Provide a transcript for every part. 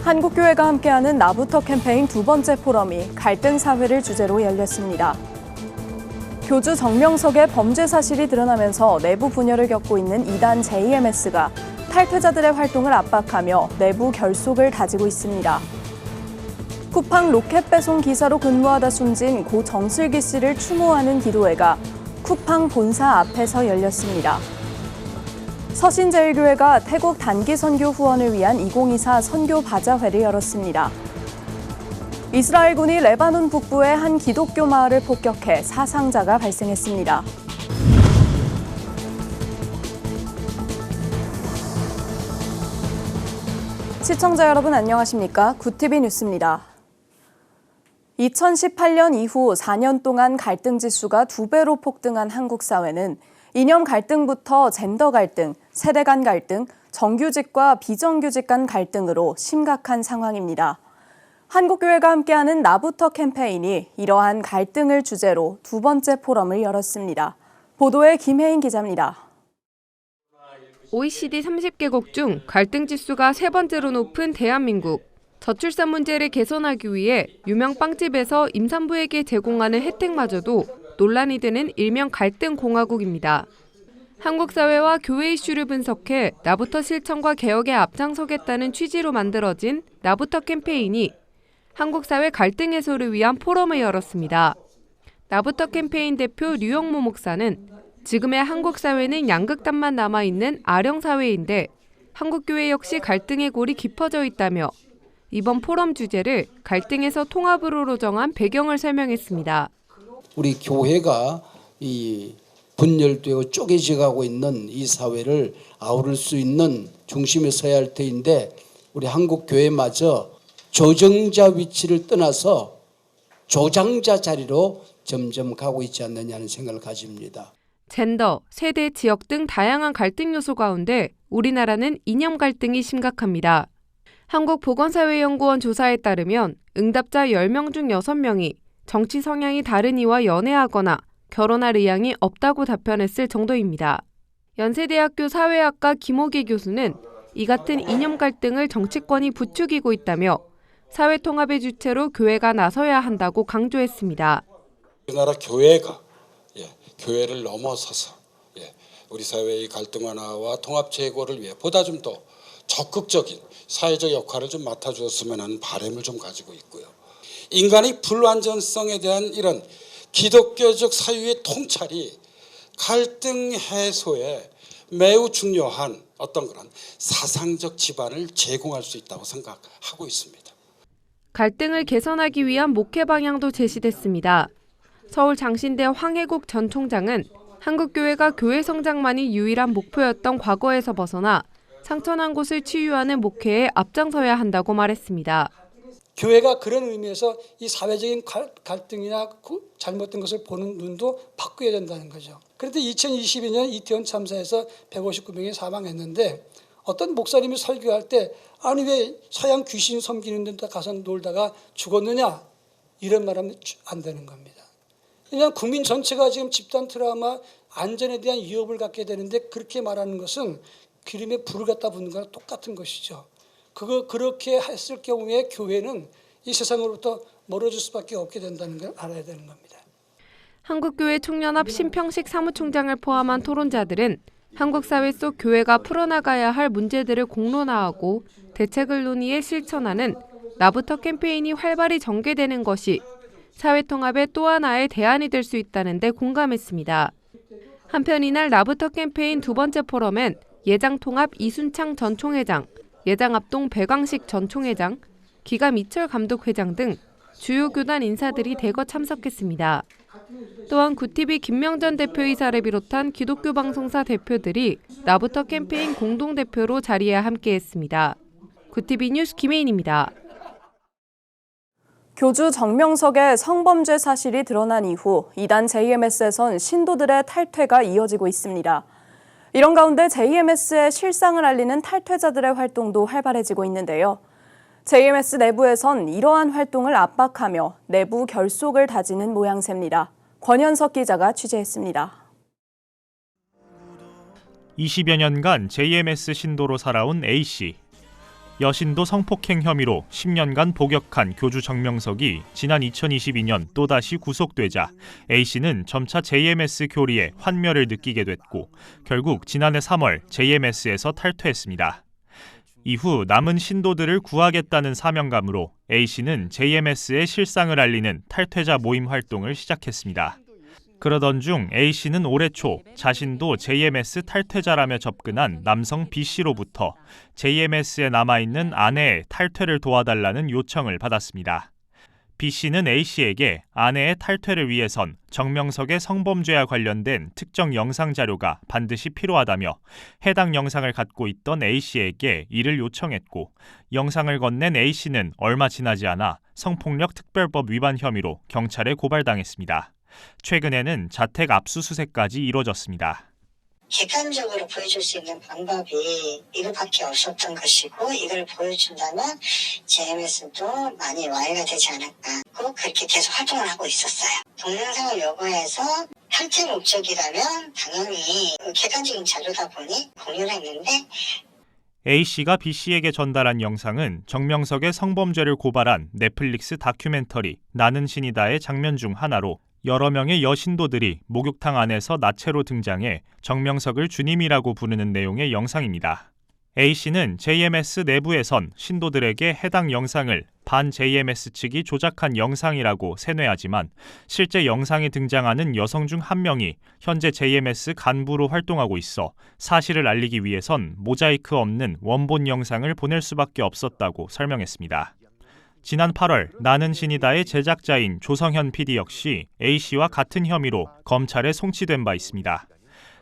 한국교회가 함께하는 나부터 캠페인 두 번째 포럼이 갈등 사회를 주제로 열렸습니다. 교주 정명석의 범죄 사실이 드러나면서 내부 분열을 겪고 있는 이단 JMS가 탈퇴자들의 활동을 압박하며 내부 결속을 다지고 있습니다. 쿠팡 로켓 배송 기사로 근무하다 숨진 고 정슬기 씨를 추모하는 기도회가 쿠팡 본사 앞에서 열렸습니다. 서신제일교회가 태국 단기 선교 후원을 위한 2024 선교 바자회를 열었습니다. 이스라엘군이 레바논 북부의 한 기독교 마을을 폭격해 사상자가 발생했습니다. 시청자 여러분 안녕하십니까? 굿TV 뉴스입니다. 2018년 이후 4년 동안 갈등 지수가 2배로 폭등한 한국 사회는 이념 갈등부터 젠더 갈등, 세대 간 갈등, 정규직과 비정규직 간 갈등으로 심각한 상황입니다. 한국교회가 함께하는 나부터 캠페인이 이러한 갈등을 주제로 두 번째 포럼을 열었습니다. 보도에 김혜인 기자입니다. OECD 30개국 중 갈등 지수가 세 번째로 높은 대한민국. 저출산 문제를 개선하기 위해 유명 빵집에서 임산부에게 제공하는 혜택마저도 논란이 되는 일명 갈등 공화국입니다. 한국 사회와 교회 이슈를 분석해 나부터 실천과 개혁에 앞장서겠다는 취지로 만들어진 나부터 캠페인이 한국 사회 갈등 해소를 위한 포럼을 열었습니다. 나부터 캠페인 대표 류영모 목사는 지금의 한국 사회는 양극단만 남아있는 아령 사회인데 한국 교회 역시 갈등의 골이 깊어져 있다며 이번 포럼 주제를 갈등에서 통합으로 정한 배경을 설명했습니다. 우리 교회가 이 분열되어 쪼개져가고 있는 이 사회를 아우를 수 있는 중심에 서야 할 터인데 우리 한국 교회마저 조정자 위치를 떠나서 조장자 자리로 점점 가고 있지 않느냐는 생각을 가집니다. 젠더, 세대, 지역 등 다양한 갈등 요소 가운데 우리나라는 이념 갈등이 심각합니다. 한국보건사회연구원 조사에 따르면 응답자 10명 중 6명이 정치 성향이 다른 이와 연애하거나 결혼할 의향이 없다고 답변했을 정도입니다. 연세대학교 사회학과 김호기 교수는 이 같은 이념 갈등을 정치권이 부추기고 있다며 사회 통합의 주체로 교회가 나서야 한다고 강조했습니다. 우리나라 교회가 교회를 넘어서서 우리 사회의 갈등 완화와 통합 제고를 위해 보다 좀 더 적극적인 사회적 역할을 좀 맡아주었으면 하는 바람을 좀 가지고 있고요. 인간의 불완전성에 대한 이런 기독교적 사유의 통찰이 갈등 해소에 매우 중요한 어떤 그런 사상적 기반을 제공할 수 있다고 생각하고 있습니다. 갈등을 개선하기 위한 목회 방향도 제시됐습니다. 서울 장신대 황혜국 전 총장은 한국교회가 교회 성장만이 유일한 목표였던 과거에서 벗어나 상처난 곳을 치유하는 목회에 앞장서야 한다고 말했습니다. 교회가 그런 의미에서 이 사회적인 갈등이나 잘못된 것을 보는 눈도 바꿔야 된다는 거죠. 그런데 2022년 이태원 참사에서 159명이 사망했는데 어떤 목사님이 설교할 때 아니 왜 서양 귀신 섬기는 데 가서 놀다가 죽었느냐 이런 말하면 안 되는 겁니다. 그냥 국민 전체가 지금 집단 트라우마 안전에 대한 위협을 갖게 되는데 그렇게 말하는 것은 기름에 불을 갖다 붓는 거랑 똑같은 것이죠. 그렇게 했을 경우에 교회는 이 세상으로부터 멀어질 수밖에 없게 된다는 걸 알아야 되는 겁니다. 한국교회 총연합 신평식 사무총장을 포함한 토론자들은 한국 사회 속 교회가 풀어나가야 할 문제들을 공론화하고 대책을 논의해 실천하는 나부터 캠페인이 활발히 전개되는 것이 사회 통합의 또 하나의 대안이 될 수 있다는 데 공감했습니다. 한편 이날 나부터 캠페인 두 번째 포럼엔 예장통합 이순창 전 총회장, 예장합동 배광식 전 총회장, 기감 이철 감독회장 등 주요 교단 인사들이 대거 참석했습니다. 또한 굿TV 김명전 대표이사를 비롯한 기독교 방송사 대표들이 나부터 캠페인 공동대표로 자리에 함께했습니다. 굿TV 뉴스 김혜인입니다. 교주 정명석의 성범죄 사실이 드러난 이후 이단 JMS에선 신도들의 탈퇴가 이어지고 있습니다. 이런 가운데 JMS의 실상을 알리는 탈퇴자들의 활동도 활발해지고 있는데요. JMS 내부에선 이러한 활동을 압박하며 내부 결속을 다지는 모양새입니다. 권현석 기자가 취재했습니다. 20여 년간 JMS 신도로 살아온 A씨. 여신도 성폭행 혐의로 10년간 복역한 교주 정명석이 지난 2022년 또다시 구속되자 A씨는 점차 JMS 교리에 환멸을 느끼게 됐고 결국 지난해 3월 JMS에서 탈퇴했습니다. 이후 남은 신도들을 구하겠다는 사명감으로 A씨는 JMS의 실상을 알리는 탈퇴자 모임 활동을 시작했습니다. 그러던 중 A씨는 올해 초 자신도 JMS 탈퇴자라며 접근한 남성 B씨로부터 JMS에 남아있는 아내의 탈퇴를 도와달라는 요청을 받았습니다. B씨는 A씨에게 아내의 탈퇴를 위해선 정명석의 성범죄와 관련된 특정 영상 자료가 반드시 필요하다며 해당 영상을 갖고 있던 A씨에게 이를 요청했고 영상을 건넨 A씨는 얼마 지나지 않아 성폭력 특별법 위반 혐의로 경찰에 고발당했습니다. 최근에는 자택 압수수색까지 이뤄졌습니다. 객관적으로 보여줄 수 있는 방법이 이것밖에 없었던 것이고 이걸 보여준다면 JMS도 많이 와해가 되지 않을까. 꼭 그렇게 계속 활동을 하고 있었어요. 동영상을 요구해서 탈퇴 목적이라면 당연히 객관적인 자료다 보니 공유를 했는데 A씨가 B씨에게 전달한 영상은 정명석의 성범죄를 고발한 넷플릭스 다큐멘터리 나는 신이다의 장면 중 하나로 여러 명의 여신도들이 목욕탕 안에서 나체로 등장해 정명석을 주님이라고 부르는 내용의 영상입니다. A씨는 JMS 내부에선 신도들에게 해당 영상을 반 JMS 측이 조작한 영상이라고 세뇌하지만 실제 영상에 등장하는 여성 중 한 명이 현재 JMS 간부로 활동하고 있어 사실을 알리기 위해선 모자이크 없는 원본 영상을 보낼 수밖에 없었다고 설명했습니다. 지난 8월 나는 신이다의 제작자인 조성현 PD 역시 A씨와 같은 혐의로 검찰에 송치된 바 있습니다.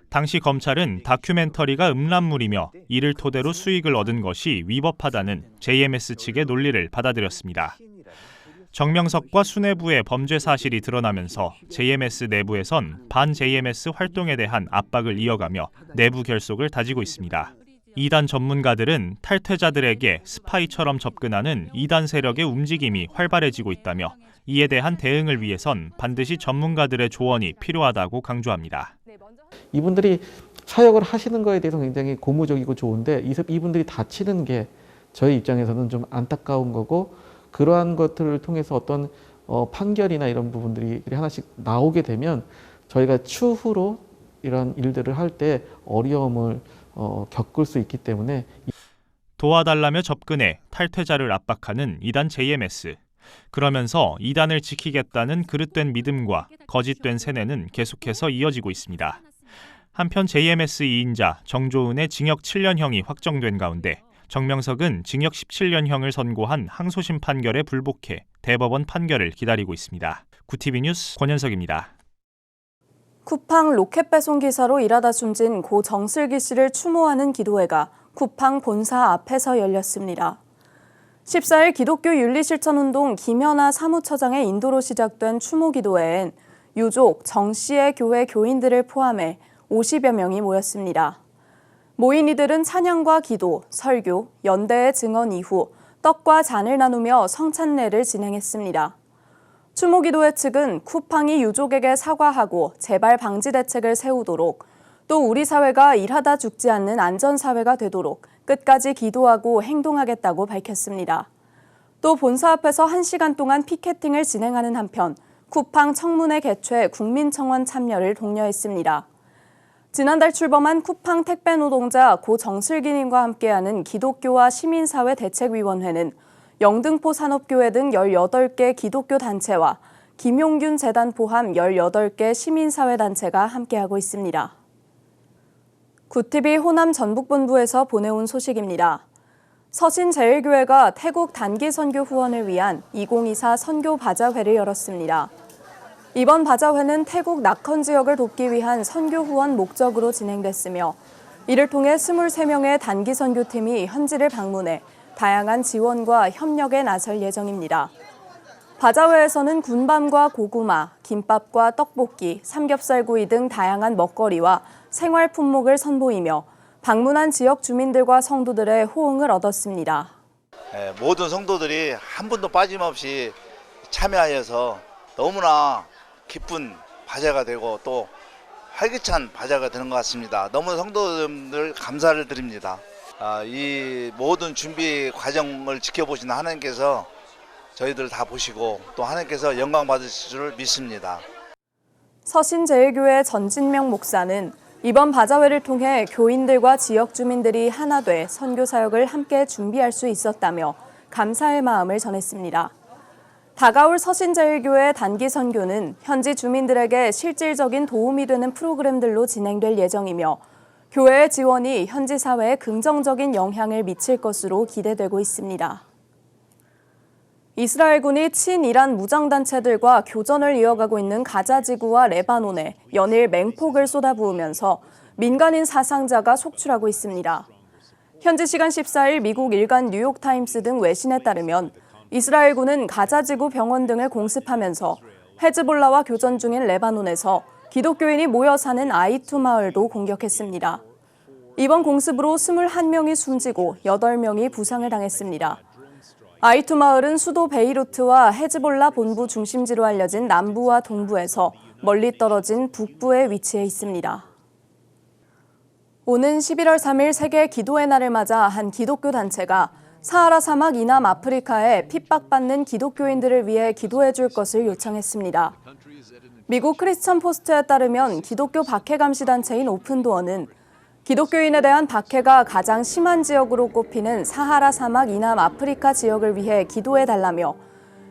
당시 검찰은 다큐멘터리가 음란물이며 이를 토대로 수익을 얻은 것이 위법하다는 JMS 측의 논리를 받아들였습니다. 정명석과 수뇌부의 범죄 사실이 드러나면서 JMS 내부에선 반 JMS 활동에 대한 압박을 이어가며 내부 결속을 다지고 있습니다. 이단 전문가들은 탈퇴자들에게 스파이처럼 접근하는 이단 세력의 움직임이 활발해지고 있다며 이에 대한 대응을 위해선 반드시 전문가들의 조언이 필요하다고 강조합니다. 이분들이 사역을 하시는 거에 대해서 굉장히 고무적이고 좋은데 이분들이 다치는 게 저희 입장에서는 좀 안타까운 거고 그러한 것들을 통해서 어떤 판결이나 이런 부분들이 하나씩 나오게 되면 저희가 추후로 이런 일들을 할 때 어려움을 겪을 수 있기 때문에 도와달라며 접근해 탈퇴자를 압박하는 이단 JMS. 그러면서 이단을 지키겠다는 그릇된 믿음과 거짓된 세뇌는 계속해서 이어지고 있습니다. 한편 JMS 2인자 정조은의 징역 7년형이 확정된 가운데 정명석은 징역 17년형을 선고한 항소심 판결에 불복해 대법원 판결을 기다리고 있습니다. 구TV 뉴스 권현석입니다. 쿠팡 로켓 배송 기사로 일하다 숨진 고 정슬기 씨를 추모하는 기도회가 쿠팡 본사 앞에서 열렸습니다. 14일 기독교 윤리실천운동 김연아 사무처장의 인도로 시작된 추모 기도회엔 유족 정 씨의 교회 교인들을 포함해 50여 명이 모였습니다. 모인 이들은 찬양과 기도, 설교, 연대의 증언 이후 떡과 잔을 나누며 성찬례를 진행했습니다. 추모기도회 측은 쿠팡이 유족에게 사과하고 재발 방지 대책을 세우도록 또 우리 사회가 일하다 죽지 않는 안전사회가 되도록 끝까지 기도하고 행동하겠다고 밝혔습니다. 또 본사 앞에서 1시간 동안 피켓팅을 진행하는 한편 쿠팡 청문회 개최 국민청원 참여를 독려했습니다. 지난달 출범한 쿠팡 택배 노동자 고 정슬기님과 함께하는 기독교와 시민사회 대책위원회는 영등포 산업교회 등 18개 기독교 단체와 김용균 재단 포함 18개 시민사회단체가 함께하고 있습니다. 구TV 호남 전북본부에서 보내온 소식입니다. 서신제일교회가 태국 단기 선교 후원을 위한 2024 선교 바자회를 열었습니다. 이번 바자회는 태국 나컨 지역을 돕기 위한 선교 후원 목적으로 진행됐으며 이를 통해 23명의 단기 선교팀이 현지를 방문해 다양한 지원과 협력에 나설 예정입니다. 바자회에서는 군밤과 고구마, 김밥과 떡볶이, 삼겹살구이 등 다양한 먹거리와 생활 품목을 선보이며 방문한 지역 주민들과 성도들의 호응을 얻었습니다. 모든 성도들이 한 분도 빠짐없이 참여하여서 너무나 기쁜 바자가 되고 또 활기찬 바자가 되는 것 같습니다. 너무 성도들 감사를 드립니다. 이 모든 준비 과정을 지켜보신 하나님께서 저희들 다 보시고 또 하나님께서 영광 받으실 줄 믿습니다. 서신제일교회 전진명 목사는 이번 바자회를 통해 교인들과 지역 주민들이 하나 돼 선교 사역을 함께 준비할 수 있었다며 감사의 마음을 전했습니다. 다가올 서신제일교회 단기 선교는 현지 주민들에게 실질적인 도움이 되는 프로그램들로 진행될 예정이며 교회의 지원이 현지 사회에 긍정적인 영향을 미칠 것으로 기대되고 있습니다. 이스라엘군이 친이란 무장단체들과 교전을 이어가고 있는 가자 지구와 레바논에 연일 맹폭을 쏟아부으면서 민간인 사상자가 속출하고 있습니다. 현지 시간 14일 미국 일간 뉴욕타임스 등 외신에 따르면 이스라엘군은 가자 지구 병원 등을 공습하면서 헤즈볼라와 교전 중인 레바논에서 기독교인이 모여 사는 아이투 마을도 공격했습니다. 이번 공습으로 21명이 숨지고 8명이 부상을 당했습니다. 아이투 마을은 수도 베이루트와 헤즈볼라 본부 중심지로 알려진 남부와 동부에서 멀리 떨어진 북부에 위치해 있습니다. 오는 11월 3일 세계 기도의 날을 맞아 한 기독교 단체가 사하라 사막 이남 아프리카에 핍박받는 기독교인들을 위해 기도해 줄 것을 요청했습니다. 미국 크리스천 포스트에 따르면 기독교 박해 감시 단체인 오픈도어는 기독교인에 대한 박해가 가장 심한 지역으로 꼽히는 사하라 사막 이남 아프리카 지역을 위해 기도해달라며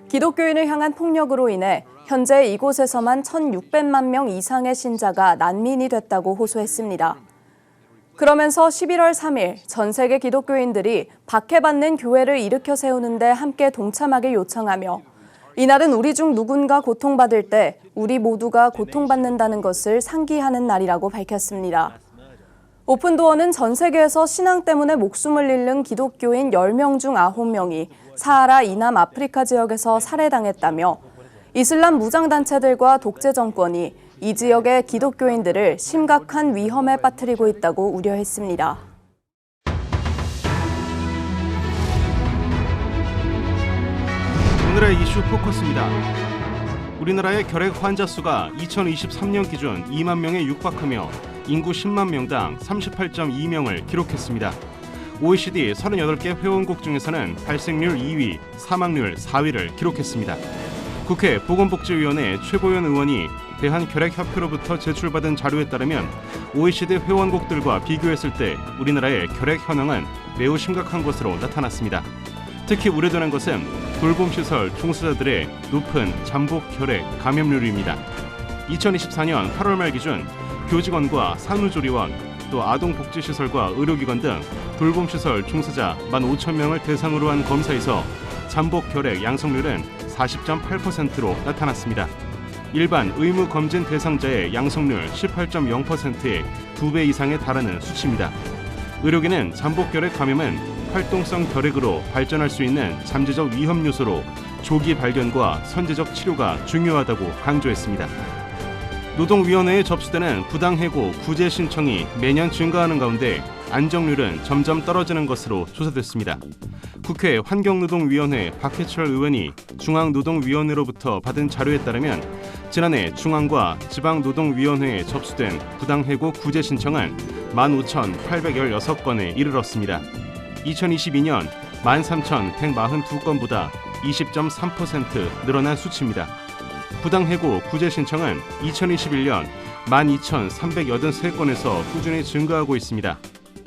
기독교인을 향한 폭력으로 인해 현재 이곳에서만 1,600만 명 이상의 신자가 난민이 됐다고 호소했습니다. 그러면서 11월 3일 전 세계 기독교인들이 박해받는 교회를 일으켜 세우는 데 함께 동참하길 요청하며 이날은 우리 중 누군가 고통받을 때 우리 모두가 고통받는다는 것을 상기하는 날이라고 밝혔습니다. 오픈도어는 전 세계에서 신앙 때문에 목숨을 잃는 기독교인 10명 중 9명이 사하라 이남 아프리카 지역에서 살해당했다며 이슬람 무장단체들과 독재 정권이 이 지역의 기독교인들을 심각한 위험에 빠뜨리고 있다고 우려했습니다. 오늘의 이슈 포커스입니다. 우리나라의 결핵 환자 수가 2023년 기준 2만 명에 육박하며 인구 10만 명당 38.2명을 기록했습니다. OECD 38개 회원국 중에서는 발생률 2위, 사망률 4위를 기록했습니다. 국회 보건복지위원회 최고위원 의원이 대한결핵협회로부터 제출받은 자료에 따르면 OECD 회원국들과 비교했을 때 우리나라의 결핵 현황은 매우 심각한 것으로 나타났습니다. 특히 우려되는 것은 돌봄시설 종사자들의 높은 잠복 결핵 감염률입니다. 2024년 8월 말 기준 교직원과 산후조리원, 또 아동복지시설과 의료기관 등 돌봄시설 종사자 15,000명을 대상으로 한 검사에서 잠복 결핵 양성률은 40.8%로 나타났습니다. 일반 의무 검진 대상자의 양성률 18.0%의 2배 이상에 달하는 수치입니다. 의료계는 잠복 결핵 감염은 활동성 결핵으로 발전할 수 있는 잠재적 위험 요소로 조기 발견과 선제적 치료가 중요하다고 강조했습니다. 노동위원회에 접수되는 부당해고 구제 신청이 매년 증가하는 가운데 안정률은 점점 떨어지는 것으로 조사됐습니다. 국회 환경노동위원회 박해철 의원이 중앙노동위원회로부터 받은 자료에 따르면 지난해 중앙과 지방노동위원회에 접수된 부당해고 구제 신청은 15,816건에 이르렀습니다. 2022년 13,142건보다 20.3% 늘어난 수치입니다. 부당해고 구제 신청은 2021년 12,383건에서 꾸준히 증가하고 있습니다.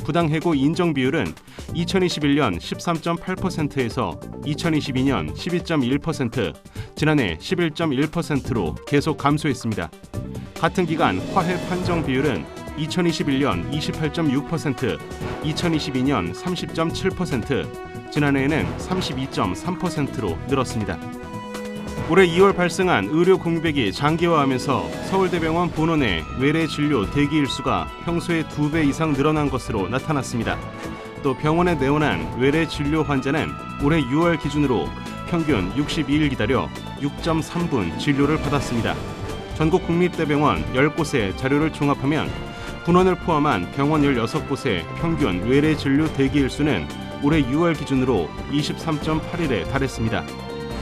부당해고 인정 비율은 2021년 13.8%에서 2022년 12.1%, 지난해 11.1%로 계속 감소했습니다. 같은 기간 화해 판정 비율은 2021년 28.6%, 2022년 30.7%, 지난해에는 32.3%로 늘었습니다. 올해 2월 발생한 의료 공백이 장기화하면서 서울대병원 본원의 외래 진료 대기 일수가 평소의 2배 이상 늘어난 것으로 나타났습니다. 또 병원에 내원한 외래 진료 환자는 올해 6월 기준으로 평균 62일 기다려 6.3분 진료를 받았습니다. 전국 국립대병원 10곳의 자료를 종합하면 본원을 포함한 병원 16곳의 평균 외래 진료 대기 일수는 올해 6월 기준으로 23.8일에 달했습니다.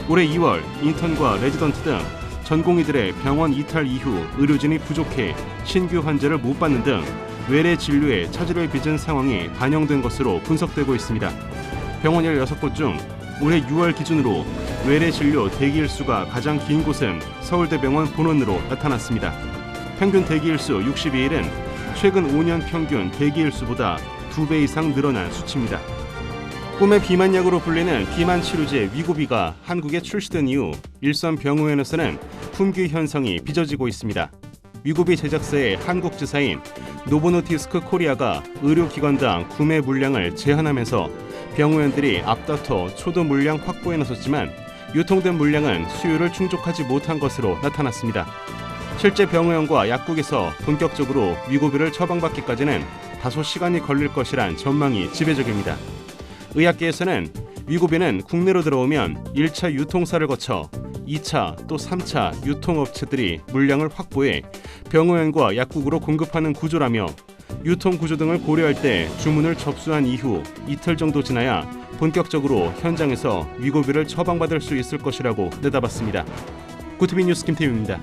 올해 2월 인턴과 레지던트 등 전공의들의 병원 이탈 이후 의료진이 부족해 신규 환자를 못 받는 등 외래 진료에 차질을 빚은 상황이 반영된 것으로 분석되고 있습니다. 병원 16곳 중 올해 6월 기준으로 외래 진료 대기일수가 가장 긴 곳은 서울대병원 본원으로 나타났습니다. 평균 대기일수 62일은 최근 5년 평균 대기일수보다 2배 이상 늘어난 수치입니다. 꿈의 비만약으로 불리는 비만 치료제 위고비가 한국에 출시된 이후 일선 병원에서는 품귀 현상이 빚어지고 있습니다. 위고비 제작사의 한국 지사인 노보노티스크 코리아가 의료기관당 구매 물량을 제한하면서 병원들이 앞다퉈 초도 물량 확보에 나섰지만 유통된 물량은 수요를 충족하지 못한 것으로 나타났습니다. 실제 병원과 약국에서 본격적으로 위고비를 처방받기까지는 다소 시간이 걸릴 것이란 전망이 지배적입니다. 의학계에서는 위고비는 국내로 들어오면 1차 유통사를 거쳐 2차 또 3차 유통업체들이 물량을 확보해 병원과 약국으로 공급하는 구조라며 유통 구조 등을 고려할 때 주문을 접수한 이후 이틀 정도 지나야 본격적으로 현장에서 위고비를 처방받을 수 있을 것이라고 내다봤습니다. 구티비 뉴스 김태윤입니다.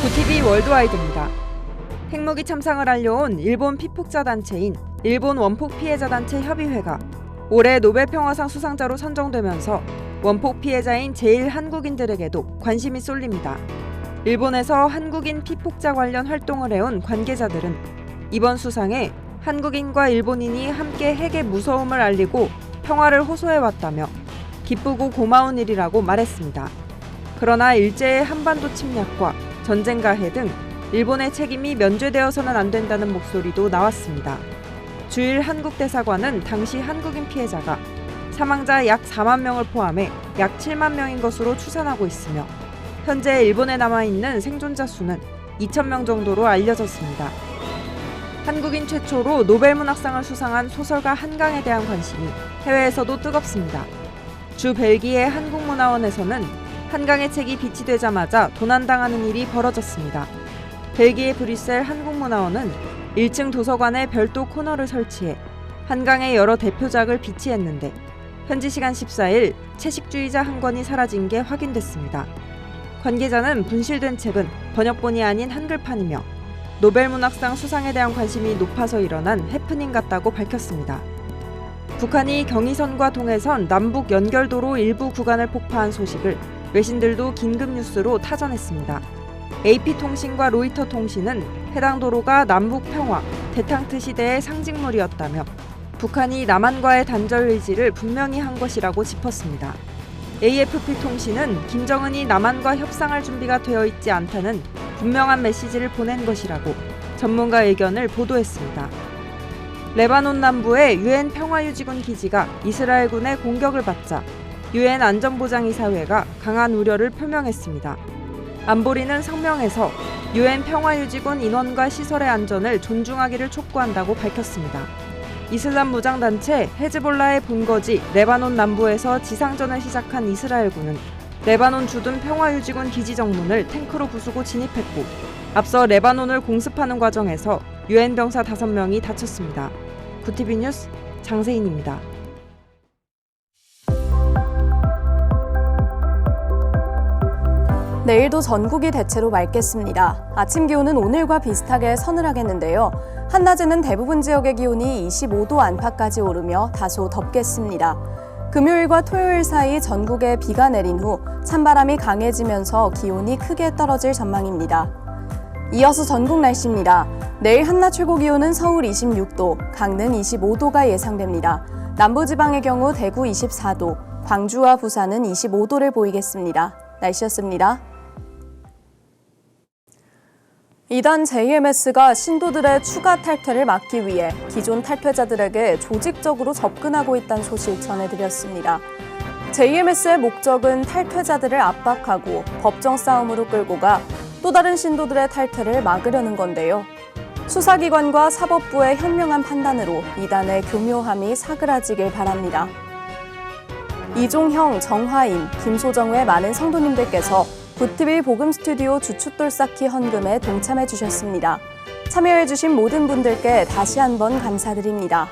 구티비 월드와이드입니다. 핵무기 참상을 알려온 일본 피폭자 단체인 일본 원폭 피해자 단체 협의회가 올해 노벨 평화상 수상자로 선정되면서 원폭 피해자인 제일 한국인들에게도 관심이 쏠립니다. 일본에서 한국인 피폭자 관련 활동을 해온 관계자들은 이번 수상에 한국인과 일본인이 함께 핵의 무서움을 알리고 평화를 호소해왔다며 기쁘고 고마운 일이라고 말했습니다. 그러나 일제의 한반도 침략과 전쟁 가해 등 일본의 책임이 면죄되어서는 안 된다는 목소리도 나왔습니다. 주일 한국대사관은 당시 한국인 피해자가 사망자 약 4만 명을 포함해 약 7만 명인 것으로 추산하고 있으며 현재 일본에 남아있는 생존자 수는 2,000명 정도로 알려졌습니다. 한국인 최초로 노벨문학상을 수상한 소설가 한강에 대한 관심이 해외에서도 뜨겁습니다. 주 벨기에 한국문화원에서는 한강의 책이 비치되자마자 도난당하는 일이 벌어졌습니다. 벨기에 브뤼셀 한국문화원은 1층 도서관에 별도 코너를 설치해 한강의 여러 대표작을 비치했는데 현지 시간 14일 채식주의자 한 권이 사라진 게 확인됐습니다. 관계자는 분실된 책은 번역본이 아닌 한글판이며 노벨문학상 수상에 대한 관심이 높아서 일어난 해프닝 같다고 밝혔습니다. 북한이 경의선과 동해선 남북 연결도로 일부 구간을 폭파한 소식을 외신들도 긴급 뉴스로 타전했습니다. AP통신과 로이터통신은 해당 도로가 남북 평화, 대탕트 시대의 상징물이었다며 북한이 남한과의 단절 의지를 분명히 한 것이라고 짚었습니다. AFP통신은 김정은이 남한과 협상할 준비가 되어 있지 않다는 분명한 메시지를 보낸 것이라고 전문가 의견을 보도했습니다. 레바논 남부의 유엔 평화유지군 기지가 이스라엘군의 공격을 받자 유엔 안전보장이사회가 강한 우려를 표명했습니다. 안보리는 성명에서 유엔 평화유지군 인원과 시설의 안전을 존중하기를 촉구한다고 밝혔습니다. 이슬람 무장단체 헤즈볼라의 본거지 레바논 남부에서 지상전을 시작한 이스라엘군은 레바논 주둔 평화유지군 기지 정문을 탱크로 부수고 진입했고 앞서 레바논을 공습하는 과정에서 유엔 병사 5명이 다쳤습니다. 구티비 뉴스 장세인입니다. 내일도 전국이 대체로 맑겠습니다. 아침 기온은 오늘과 비슷하게 서늘하겠는데요. 한낮에는 대부분 지역의 기온이 25도 안팎까지 오르며 다소 덥겠습니다. 금요일과 토요일 사이 전국에 비가 내린 후 찬바람이 강해지면서 기온이 크게 떨어질 전망입니다. 이어서 전국 날씨입니다. 내일 한낮 최고 기온은 서울 26도, 강릉 25도가 예상됩니다. 남부지방의 경우 대구 24도, 광주와 부산은 25도를 보이겠습니다. 날씨였습니다. 이단 JMS가 신도들의 추가 탈퇴를 막기 위해 기존 탈퇴자들에게 조직적으로 접근하고 있다는 소식 전해드렸습니다. JMS의 목적은 탈퇴자들을 압박하고 법정 싸움으로 끌고 가 또 다른 신도들의 탈퇴를 막으려는 건데요. 수사기관과 사법부의 현명한 판단으로 이단의 교묘함이 사그라지길 바랍니다. 이종형, 정화임, 김소정 외 많은 성도님들께서 구티비 복음 스튜디오 주춧돌 쌓기 헌금에 동참해 주셨습니다. 참여해 주신 모든 분들께 다시 한번 감사드립니다.